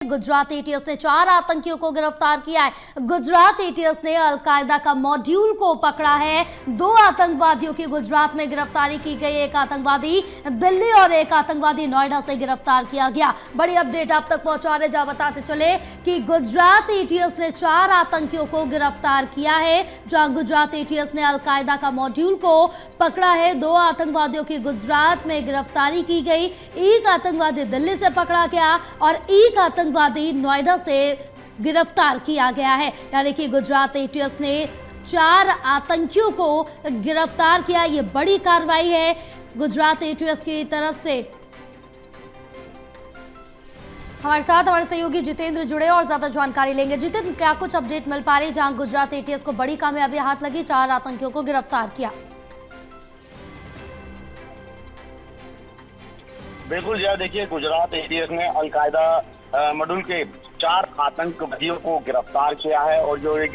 Gujarat ATS ने 4 आतंकियों को गिरफ्तार किया है। गुजरात एटीएस ने अलकायदा का मॉड्यूल को पकड़ा है। 2 आतंकवादियों की गुजरात में गिरफ्तारी की गई। एक आतंकवादी दिल्ली और एक आतंकवादी नोएडा से गिरफ्तार किया गया। बड़ी अपडेट आप तक पहुंचा रहे, जहां बताते चले कि गुजरात एटीएस ने 4 आतंकियों को गिरफ्तार किया है। जहां गुजरात एटीएस ने अलकायदा का मॉड्यूल को पकड़ा है। 2 आतंकवादियों की गुजरात में गिरफ्तारी की गई। एक आतंकवादी दिल्ली से पकड़ा गया और एक आतंकवादी नोएडा से गिरफ्तार किया गया है। यानी कि गुजरात एटीएस ने 4 आतंकियों को गिरफ्तार किया। ये बड़ी कार्रवाई है गुजरात एटीएस की तरफ से। हमारे साथ हमारे सहयोगी जितेंद्र जुड़े और ज्यादा जानकारी लेंगे। जितेंद्र, क्या कुछ अपडेट मिल पा रही जहां गुजरात एटीएस को बड़ी कामयाबी हाथ लगी, 4 आतंकियों को गिरफ्तार किया? बिल्कुल यार, देखिए गुजरात एटीएस ने अलकायदा मॉड्यूल के 4 आतंकवादियों को गिरफ्तार किया है। और जो ये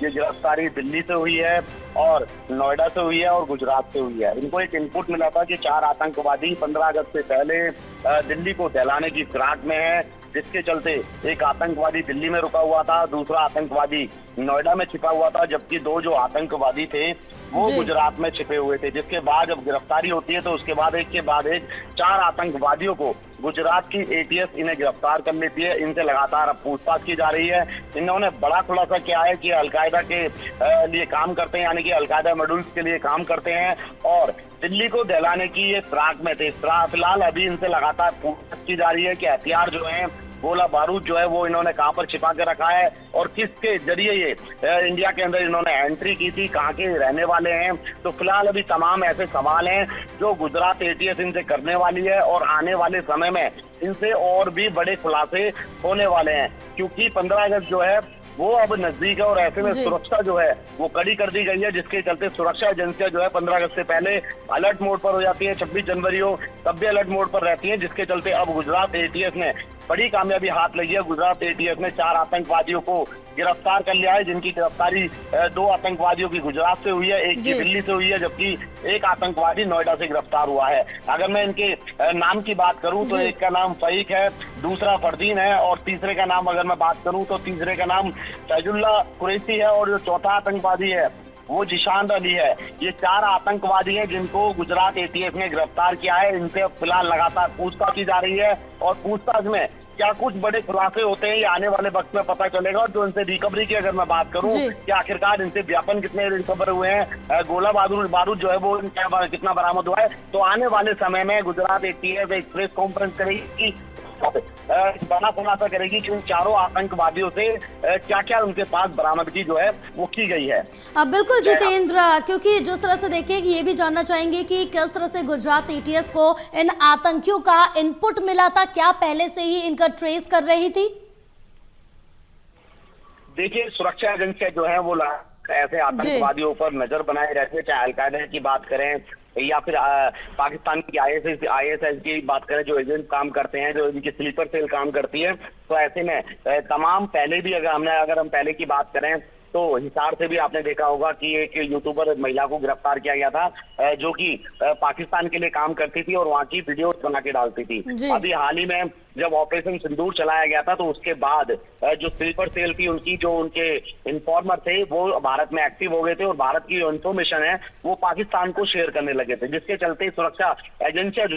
गिरफ्तारी दिल्ली से हुई है और नोएडा से हुई है और गुजरात से हुई है। इनको एक इनपुट मिला था कि 4 आतंकवादी 15 अगस्त से पहले दिल्ली को दहलाने की फिराक में है, जिसके चलते एक आतंकवादी दिल्ली में रुका हुआ था, दूसरा आतंकवादी नोएडा में छिपा हुआ था, जबकि 2 जो आतंकवादी थे वो गुजरात में छिपे हुए थे। जिसके बाद जब गिरफ्तारी होती है तो उसके बाद एक के बाद एक 4 आतंकवादियों को गुजरात की एटीएस इन्हें गिरफ्तार कर लेती है। इनसे लगातार अब पूछताछ की जा रही है। इन्होंने बड़ा खुलासा किया है कि अलकायदा के लिए काम करते हैं, यानी कि अलकायदा मॉड्यूल्स के लिए काम करते हैं और दिल्ली को दहलाने की ये फिराक में थे। फिलहाल अभी इनसे लगातार पूछताछ की जा रही है कि हथियार जो है, गोला बारूद जो है, वो इन्होंने कहां पर छिपा के रखा है और किसके जरिए ये इंडिया के अंदर इन्होंने एंट्री की थी, कहां के रहने वाले हैं। तो फिलहाल अभी तमाम ऐसे सवाल हैं जो गुजरात एटीएस इनसे करने वाली है और आने वाले समय में इनसे और भी बड़े खुलासे होने वाले हैं, क्योंकि 15 अगस्त जो है वो अब नजदीक है और ऐसे में सुरक्षा जो है वो कड़ी कर दी गई है, जिसके चलते सुरक्षा एजेंसियां जो है 15 अगस्त से पहले अलर्ट मोड पर हो जाती है। 26 जनवरी हो तब भी अलर्ट मोड पर रहती है, जिसके चलते अब गुजरात एटीएस ने बड़ी कामयाबी हाथ लगी है। गुजरात एटीएस ने 4 आतंकवादियों को गिरफ्तार कर लिया है, जिनकी गिरफ्तारी 2 आतंकवादियों की गुजरात से हुई है, एक की दिल्ली से हुई है, जबकि एक आतंकवादी नोएडा से गिरफ्तार हुआ है। अगर मैं इनके नाम की बात करूं तो एक का नाम फईक है, दूसरा फरदीन है और तीसरे का नाम अगर मैं बात करूं तो तीसरे का नाम फैजुल्ला कुरैशी है और जो चौथा आतंकवादी है वो जिशान अली है। ये 4 आतंकवादी हैं जिनको गुजरात एटीएस ने गिरफ्तार किया है। इनसे फिलहाल लगातार पूछताछ की जा रही है और पूछताछ में क्या कुछ बड़े खुलासे होते हैं ये आने वाले वक्त में पता चलेगा। और जो इनसे रिकवरी की अगर मैं बात करूं कि आखिरकार इनसे व्यापन कितने रिकवर हुए हैं, गोला बारूद जो है वो कितना बरामद हुआ है, तो आने वाले समय में गुजरात एटीएस एक प्रेस कॉन्फ्रेंस करेगी, बड़ा खुलासा करेगी कि उन 4 आतंकवादियों से क्या क्या उनके पास बरामदगी जो है वो की गई है। बिल्कुल जितेंद्र, क्योंकि जिस तरह से देखिए कि ये भी जानना चाहेंगे कि किस तरह से गुजरात एटीएस को इन आतंकियों का इनपुट मिला था, क्या पहले से ही इनका ट्रेस कर रही थी? देखिए, सुरक्षा एजेंसियां जो है वो ऐसे आतंकवादियों पर नजर बनाए रहते हैं, चाहे अलकायदा की बात करें या फिर पाकिस्तान की आईएसआई की बात करें, जो एजेंट काम करते हैं, जो इनकी स्लीपर सेल काम करती है। तो ऐसे में तमाम पहले भी अगर हम पहले की बात करें तो हिसार से भी आपने देखा होगा कि एक यूट्यूबर महिला को गिरफ्तार किया गया था, जो कि पाकिस्तान के लिए काम करती थी और वहां की वीडियो बना के डालती थी। अभी हाल ही में जब ऑपरेशन सिंदूर चलाया गया था तो उसके बाद जो स्लीपर सेल थी उनकी, जो उनके इन्फॉर्मर थे वो भारत में एक्टिव हो गए थे और भारत की जो इन्फॉर्मेशन है वो पाकिस्तान को शेयर करने लगे थे, जिसके चलते सुरक्षा एजेंसियां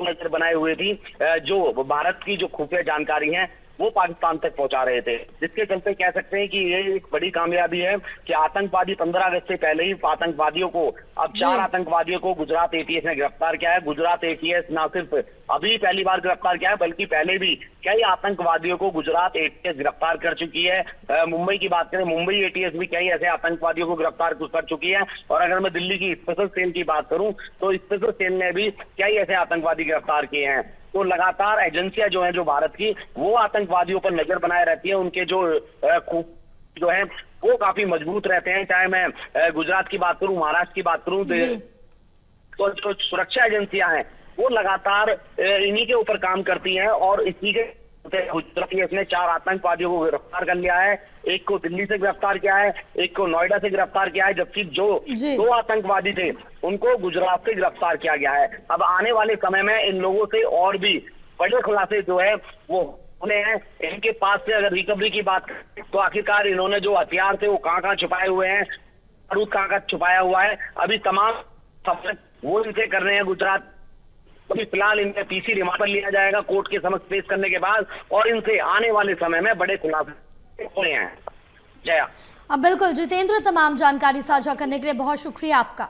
नजर बनाए हुए थी, जो भारत की जो खुफिया जानकारी है वो पाकिस्तान तक पहुंचा रहे थे। जिसके चलते कह सकते हैं कि ये एक बड़ी कामयाबी है कि आतंकवादी 15 अगस्त से पहले ही आतंकवादियों को, अब 4 आतंकवादियों को गुजरात एटीएस ने गिरफ्तार किया है। गुजरात एटीएस ना सिर्फ अभी पहली बार गिरफ्तार किया है बल्कि पहले भी कई आतंकवादियों को गुजरात एटीएस गिरफ्तार कर चुकी है। मुंबई की बात करें, मुंबई एटीएस भी कई ऐसे आतंकवादियों को गिरफ्तार कर चुकी है। और अगर मैं दिल्ली की स्पेशल सेल की बात करूं तो स्पेशल सेल ने भी कई ऐसे आतंकवादी गिरफ्तार किए हैं। तो लगातार एजेंसियां जो हैं जो भारत की, वो आतंकवादियों पर नजर बनाए रहती है। उनके जो है वो काफी मजबूत रहते हैं। चाहे मैं गुजरात की बात करूं, महाराष्ट्र की बात करूं, तो जो सुरक्षा एजेंसियां हैं वो लगातार इन्हीं के ऊपर काम करती हैं और इसी के गुजरात एटीएस ने 4 आतंकवादियों को गिरफ्तार कर लिया है। एक को दिल्ली से गिरफ्तार किया है, एक को नोएडा से गिरफ्तार किया है, जबकि जो 2 आतंकवादी थे उनको गुजरात से गिरफ्तार किया गया है। अब आने वाले समय में इन लोगों से और भी बड़े खुलासे जो है वो होने हैं। इनके पास से अगर रिकवरी की बात करें तो आखिरकार इन्होंने जो हथियार थे वो कहाँ छुपाए हुए हैं, बारूद कहाँ छुपाया हुआ है, अभी तमाम सवाल वो इनसे कर रहे हैं गुजरात। अभी फिलहाल इन्हें पीसी रिमांड पर लिया जाएगा कोर्ट के समक्ष पेश करने के बाद, और इनसे आने वाले समय में बड़े खुलासे होने हैं। जया। अब बिल्कुल जितेंद्र, तमाम जानकारी साझा करने के लिए बहुत शुक्रिया आपका।